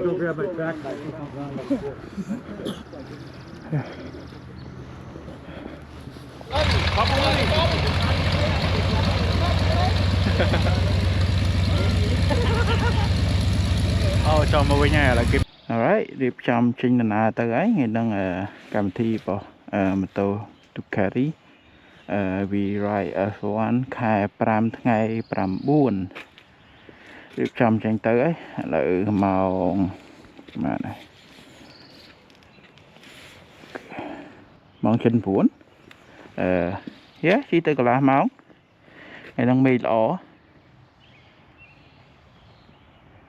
go grab my backpack. Cho mua nhà là kịp. Alright, điệp chăm trên nền tới ấy ngày đang cầm thi bỏ một tô Ducati vì right one khai pram ngày pram buồn điệp chăm trên tới ấy là màu mà này món chân buồn yeah chỉ tới là máu ngày đang mì lỏ.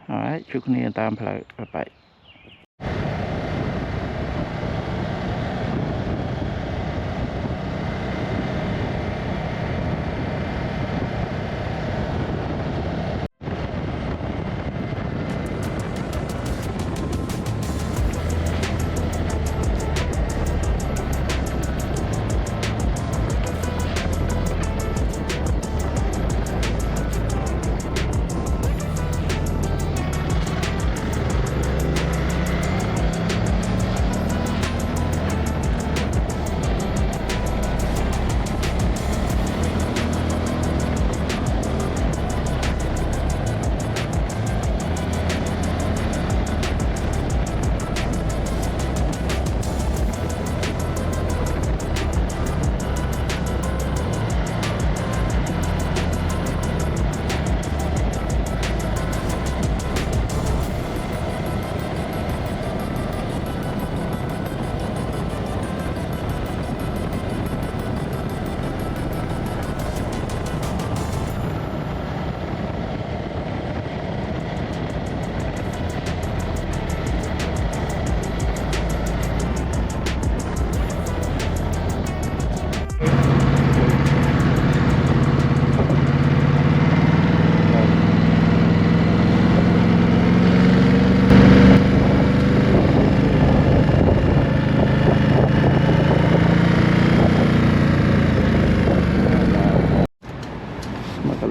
Alright, chúc anh em tạm lại bye.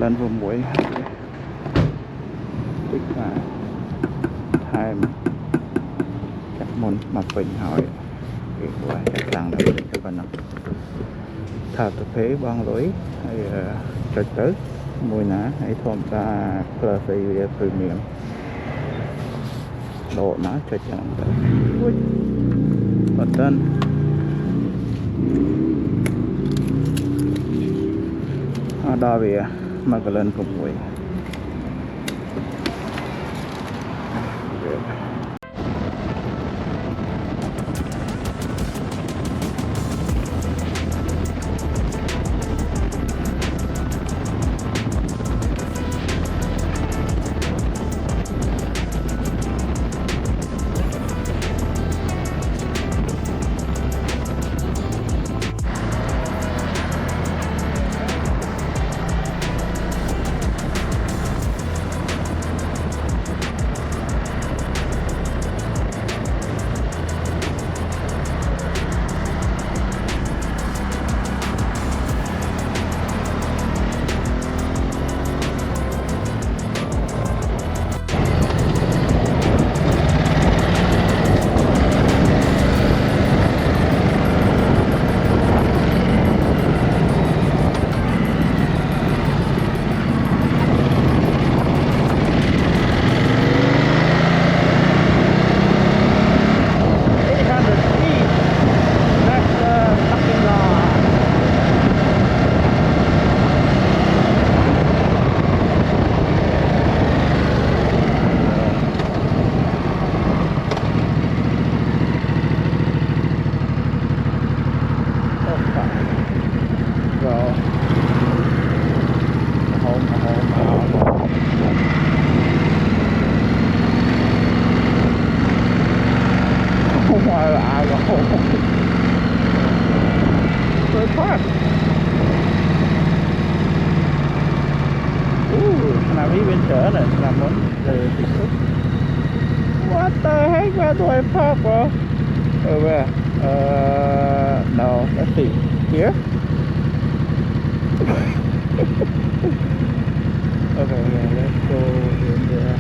Lên vừa mũi tức là hai chắc môn mà bình hỏi cái qua chắc rằng là các bạn thảo tập phế băng lưới hay trật tới mùi ná hay thôm ta Classic Premium độ nó cho chẳng bật tên đo về mà có lên cùng mũi Park. Làm ý bên chợ này làm món từ What the heck? Where do I park, bro? Where? No, let's see. Here? Okay, let's go in there.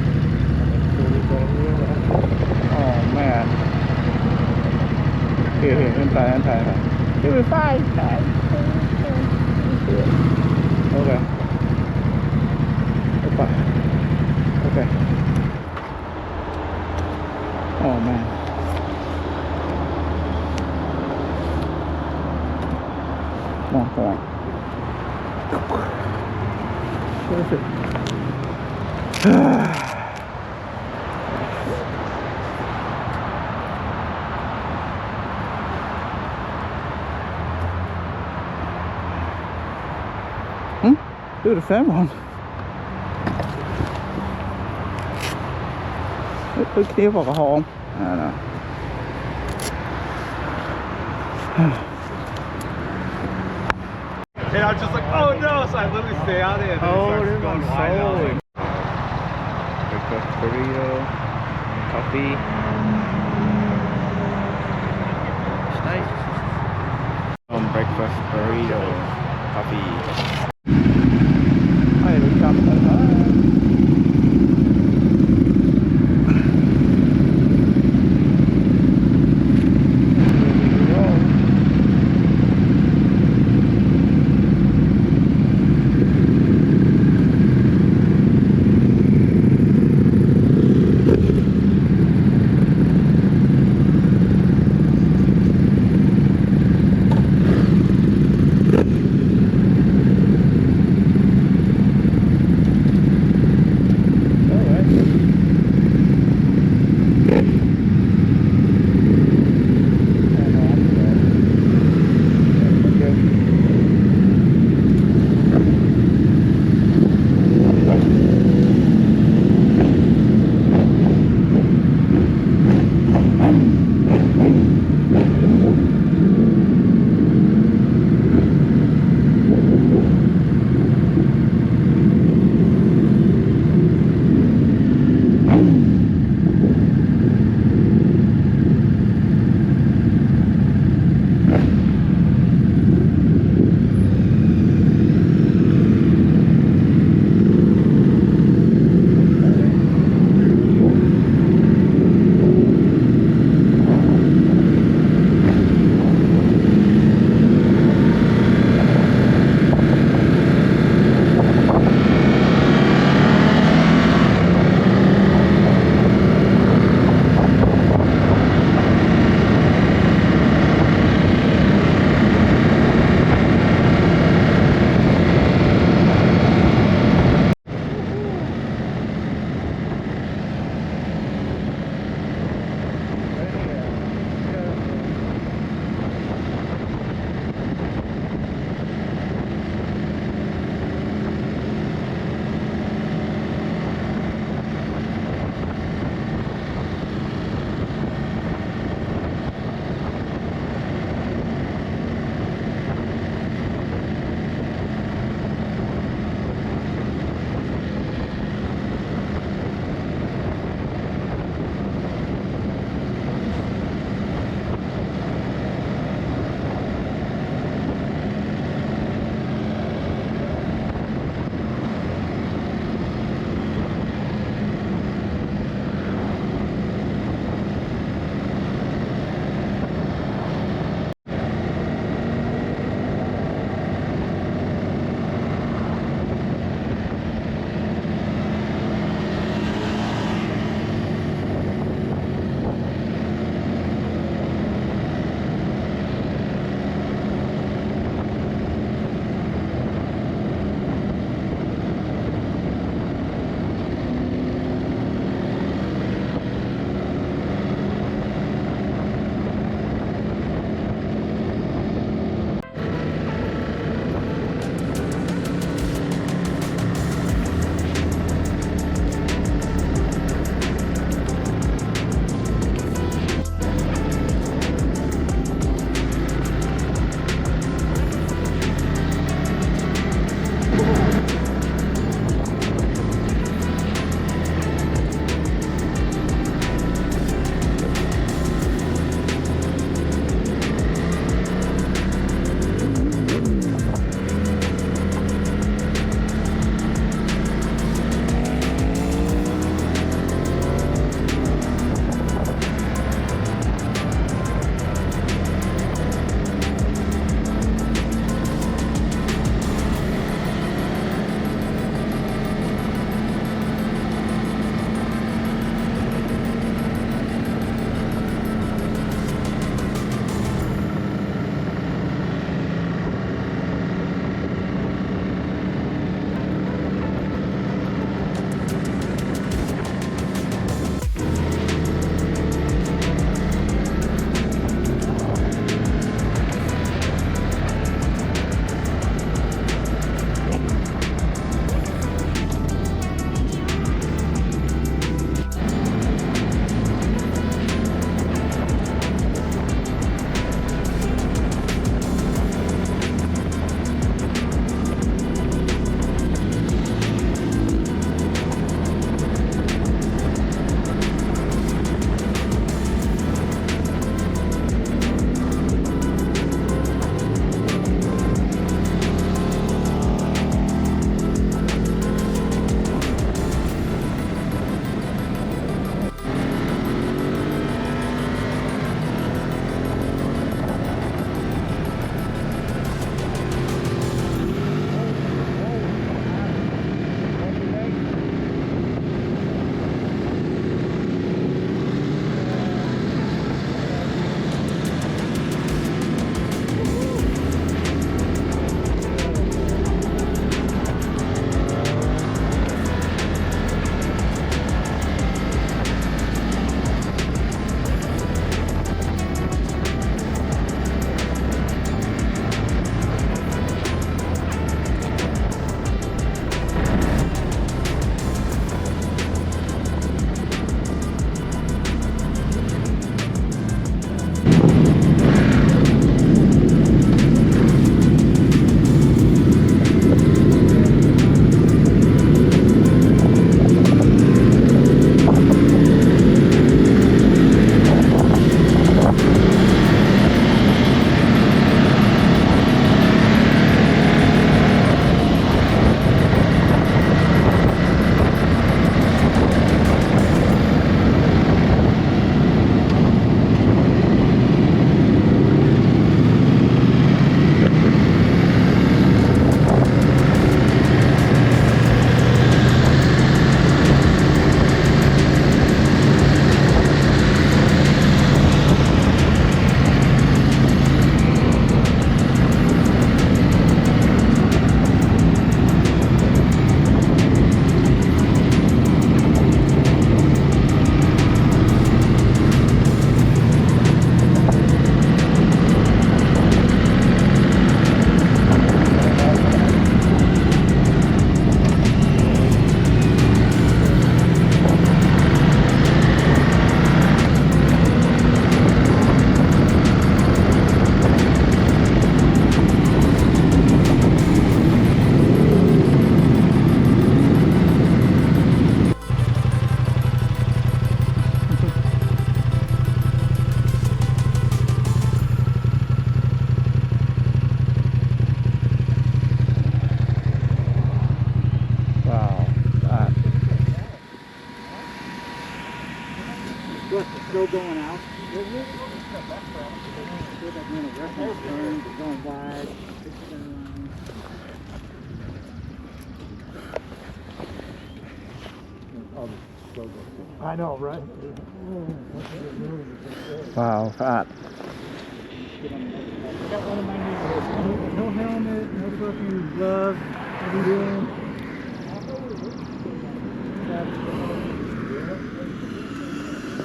Let's go here. ถ่ายyou'll be fine okay okay oh man come on what is it do the same one ตึกนี้บอกกับหอมนะ And I was just like, oh no, so I literally stay out of it. Oh, this one's solid. Breakfast burrito, coffee. It's nice. Breakfast burrito, coffee. Hey, we come to What, still going out? Going wide. I know, right? Wow, fat. Got one of my neighbors. No helmet, no fucking gloves. What are you doing?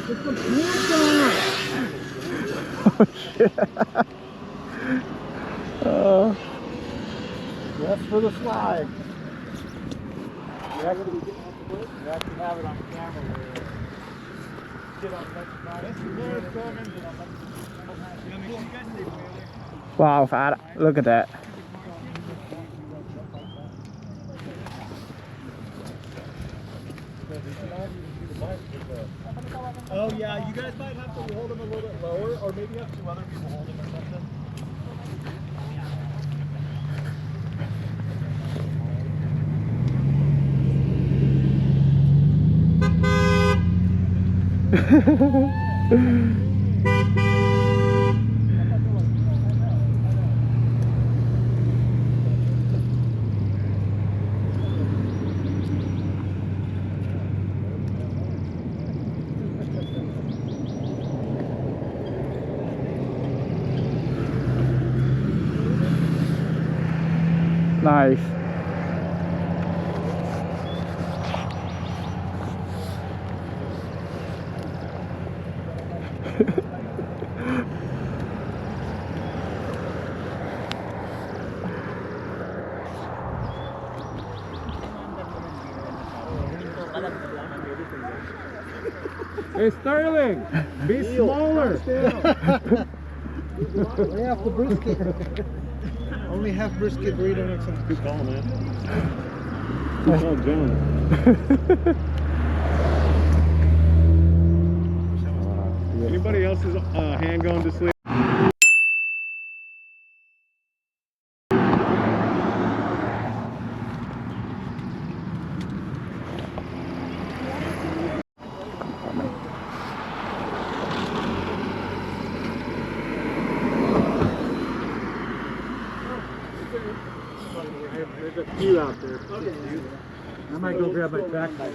Put the pants on! Oh, That's for the slide. You actually have it on camera. Get on wow, fat. Look at that. Oh yeah, you guys might have to hold him a little bit lower, or maybe have two other people hold him or something. Nice. Hey Sterling, be smaller. Only half the brisket. Only half brisket burrito next time. Good call, man. Good call, John. Anybody else's hand going to sleep? There's a few out there. I might go grab my backpack.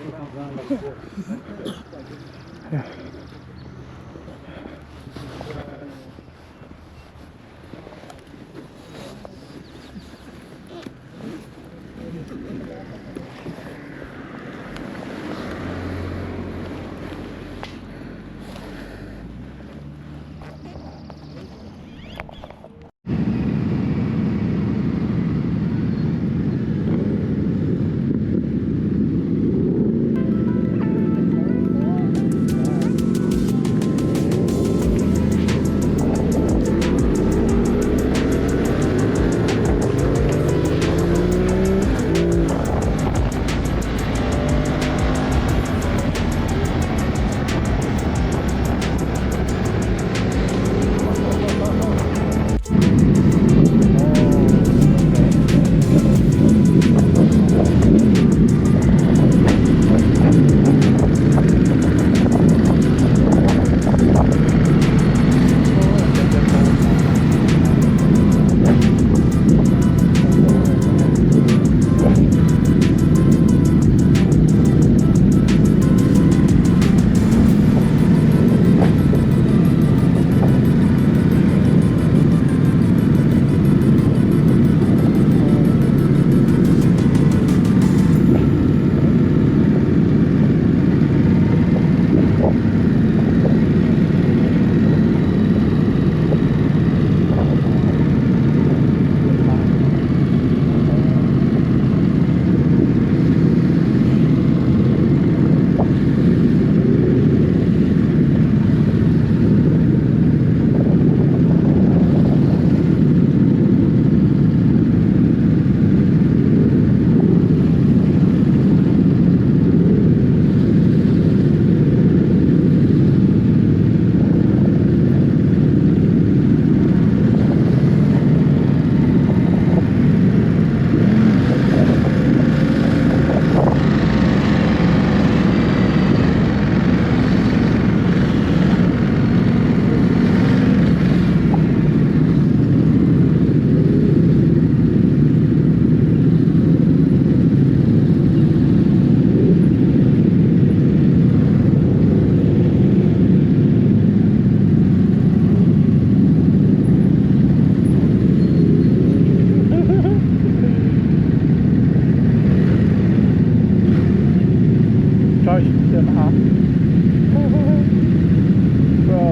Bro.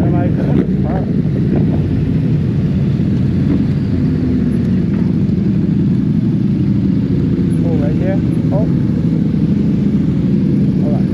Am I good? Park. Oh, right here. Oh. Alright.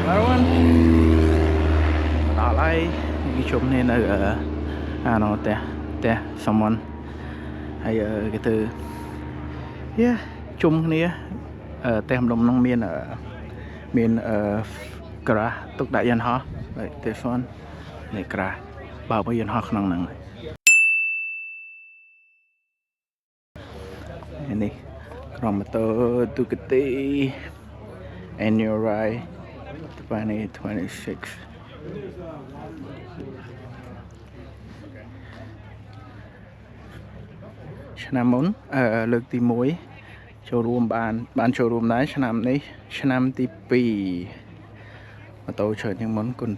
Everyone ដល់ហើយគេជុំគ្នានៅនោះផ្ទះ someone ហើយគេទៅជុំគ្នាផ្ទះម្ដុំហ្នឹងមានក្រាស់ទុកដាក់យន្តហោះ this one នេះក្រាស់បើកយន្តហោះក្នុងហ្នឹងនេះក្រុមម៉ូតូ Ducati Annual Ride 2026 ឆ្នាំមុនលើកទី1ចូលរួមបានចូលរួមដែរឆ្នាំនេះឆ្នាំទី2ម៉ូតូច្រើនជាងមុនគុណ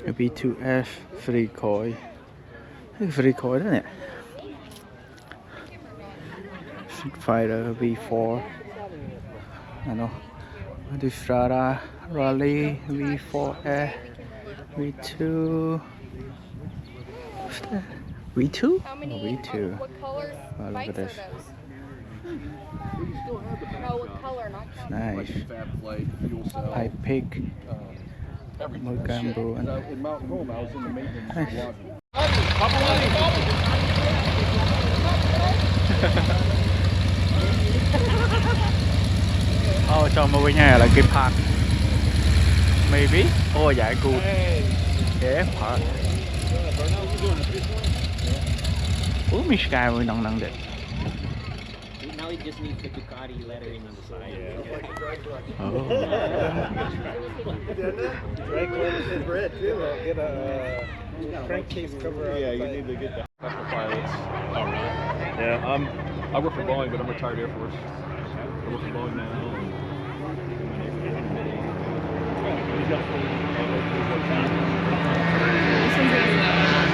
2V2S free coin isn't it? Street Fighter V4 I know Strada Rally V4S V2 what's that? V2? How many? V2 What colors? Oh, look at Bikes are this. those? No, what color? Not color. Nice Fab Flight, fuel cell, I pick everything. Mogambo and In Mountain Home, I was in the maintenance Nice. lobby. Oh, cho màវិញហើយឥឡូវគេផាត់ maybe oh yeah good yeah ផាត់អូមានឆ្កែមួយក្នុងហ្នឹងដែរ Now he just needs the Ducati lettering on the side. oh Drag is red too. Get a crankcase cover. Yeah, you need to get the special pilots. Oh, really? Yeah. I work for Boeing, but I'm retired Air Force. I work for Boeing now. This one's